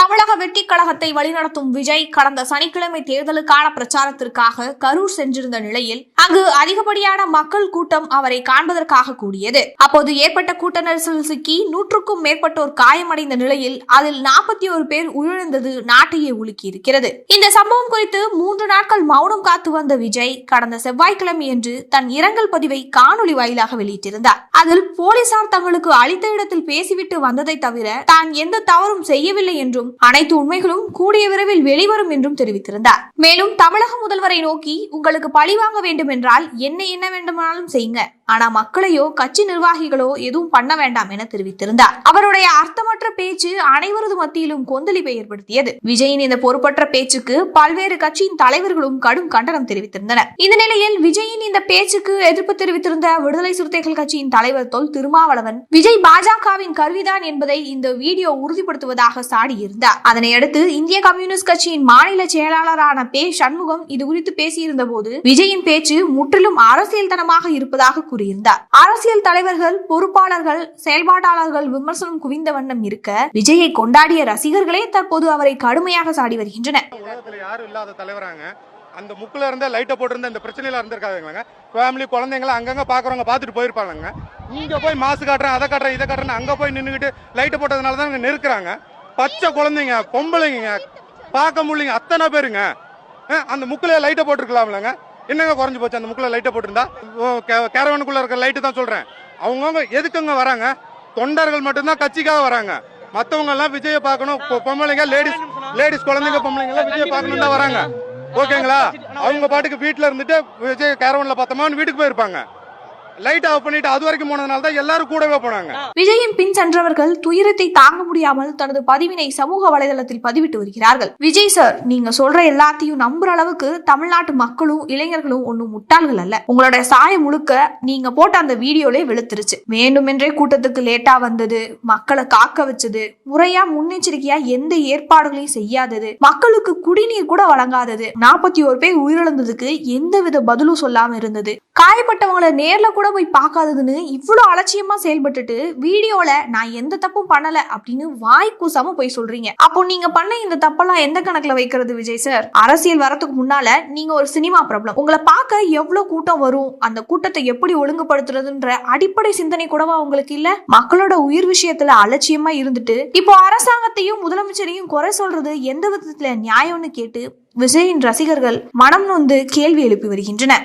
தமிழக வெற்றிக் கழகத்தை வழிநடத்தும் விஜய் கடந்த சனிக்கிழமை தேர்தலுக்கான பிரச்சாரத்திற்காக கரூர் சென்றிருந்த நிலையில் அங்கு அதிகப்படியான மக்கள் கூட்டம் அவரை காண்பதற்காக கூடியது. அப்போது ஏற்பட்ட கூட்ட நெரிசலில் சிக்கி 100க்கும் மேற்பட்டோர் காயமடைந்த நிலையில் அதில் 41 பேர் உயிரிழந்தது நாட்டையே உலுக்கியிருக்கிறது. இந்த சம்பவம் குறித்து 3 நாட்கள் மௌனம் காத்து வந்த விஜய் கடந்த செவ்வாய்க்கிழமையன்று தன் இரங்கல் பதிவை காணொலி வாயிலாக வெளியிட்டிருந்தார். அதில் போலீசார் தங்களுக்கு அளித்த இடத்தில் பேசிவிட்டு வந்ததை தவிர தான் எந்த தவறும் செய்யவில்லை என்றும் அனைத்து உண்மைகளும் கூடிய விரைவில் வெளிவரும் என்றும் தெரிவித்திருந்தார். மேலும் தமிழக முதல்வரை நோக்கி உங்களுக்கு பழி வாங்க வேண்டும் என்றால் என்ன வேண்டுமானாலும் செய்யுங்க, ஆனா மக்களையோ கட்சி நிர்வாகிகளோ எதுவும் பண்ண வேண்டாம் என தெரிவித்திருந்தார். அவருடைய அர்த்தமற்ற பேச்சு அனைவரது மத்தியிலும் கொந்தளிப்பை ஏற்படுத்தியது. விஜயின் இந்த பொறுப்பற்ற பேச்சுக்கு பல்வேறு கட்சியின் தலைவர்களும் கடும் கண்டனம் தெரிவித்திருந்தனர். இந்த நிலையில் விஜயின் இந்த பேச்சுக்கு எதிர்ப்பு தெரிவித்திருந்த விடுதலை சிறுத்தைகள் கட்சியின் தலைவர் தொல் திருமாவளவன் விஜய் பாஜகவின் கருவிதான் என்பதை இந்த வீடியோ உறுதிப்படுத்துவதாக சாடியிருந்தார். அதனையடுத்து இந்திய கம்யூனிஸ்ட் கட்சியின் மாநில செயலாளரான பே சண்முகம் இது குறித்து பேசியிருந்த போது விஜயின் பேச்சு முற்றிலும் அரசியல் தனமாக இருப்பதாக கூறியிருந்தார். அரசியல் தலைவர்கள், பொறுப்பாளர்கள், செயல்பாட்டாளர்கள் விமர்சனம் குவிந்த வண்ணம் இருக்க விஜயை கொண்டாடிய ரசிகர்களே தற்போது அவரை கடுமையாக சாடி வருகின்றனர். யாரும் இல்லாத தலைவராங்க, அந்த முக்குல இருந்த லைட்டை போட்டிருந்த இந்த பிரச்சனையில இருந்திருக்காங்க. ஃபேமிலி குழந்தைங்களை அங்கங்க பாக்குறவங்க பார்த்துட்டு போயிருப்பாங்க. இங்க போய் மாசு காட்டுறேன், அதை காட்டுறேன், இதை காட்டுறேன், அங்க போய் நின்றுகிட்டு லைட்டை போட்டதுனால தான் இங்க நெருக்குறாங்க. பச்சை குழந்தைங்க, பொம்பளைங்க பார்க்க முடியலைங்க, அத்தனை பேருங்க. அந்த முக்குல லைட்டை போட்டுருக்கலாம்லங்க, என்னங்க குறைஞ்சு போச்சு? அந்த முக்குல லைட்டை போட்டிருந்தா கேரவனுக்குள்ள இருக்கிற லைட்டு தான் சொல்றேன். அவங்கவுங்க எதுக்குங்க வராங்க? தொண்டர்கள் மட்டும்தான் கட்சிக்காக வராங்க. மற்றவங்க எல்லாம் விஜய பார்க்கணும். பொம்பளைங்க, லேடிஸ் குழந்தைங்க, பொம்பளைங்க எல்லாம் விஜய பார்க்கணும் தான் வராங்க. ஓகேங்களா? அவங்க பாட்டுக்கு வீட்டுல இருந்துட்டு விஜய் கேரவன்ல பார்த்தோமான்னு வீட்டுக்கு போயிருப்பாங்க. லைட் ஆஃப் பண்ணிட்டு அது வரைக்கும் போனதுனால தான் எல்லாரும் கூடவே போனாங்க. விஜயின் பின் சென்றவர்கள் துயரத்தை தாங்க முடியாமல் தனது பதிவினை சமூக வலைதளத்தில் பதிவிட்டு வருகிறார்கள். விஜய் சார், நீங்க சொல்ற எல்லாத்தையும் நம்புற அளவுக்கு தமிழ்நாட்டு மக்களும் இளைஞர்களும் ஒன்னும் முட்டாள்கள் அல்ல. உங்களோட சாயம் முழுக்க நீங்க போட்ட அந்த வீடியோலே வெளுத்துருச்சு. வேண்டுமென்றே கூட்டத்துக்கு லேட்டா வந்தது, மக்களை காக்க வச்சது, முறையா முன்னெச்சரிக்கையா எந்த ஏற்பாடுகளையும் செய்யாதது, மக்களுக்கு குடிநீர் கூட வழங்காதது, 41 பேர் உயிரிழந்ததுக்கு எந்தவித பதிலும் சொல்லாம இருந்தது, காயப்பட்டவங்களை நேர்ல கூட போய் பார்க்காததுன்னு இவ்வளவு அலட்சியமா செயல்பட்டுட்டு வீடியோல நான் எந்த தப்பும் பண்ணல அப்படின்னு வாய் கூசாம போய் சொல்றீங்க. அப்போ நீங்க பண்ண இந்த தப்பெல்லாம் எந்த கணக்குல வைக்கிறது விஜய் சார்? அரசியல் வரதுக்கு முன்னால நீங்க ஒரு சினிமா பிரபலம். உங்களை பார்க்க எவ்வளவு கூட்டம் வரும், அந்த கூட்டத்தை எப்படி ஒழுங்குபடுத்துறதுன்ற அடிப்படை சிந்தனை கூடவா உங்களுக்கு இல்ல? மக்களோட உயிர் விஷயத்துல அலட்சியமா இருந்துட்டு இப்போ அரசாங்கத்தையும் முதலமைச்சரையும் குறை சொல்றது எந்த விதத்துல நியாயம்னு கேட்டு விஜயின் ரசிகர்கள் மனம் நொந்து கேள்வி எழுப்பி வருகின்றனர்.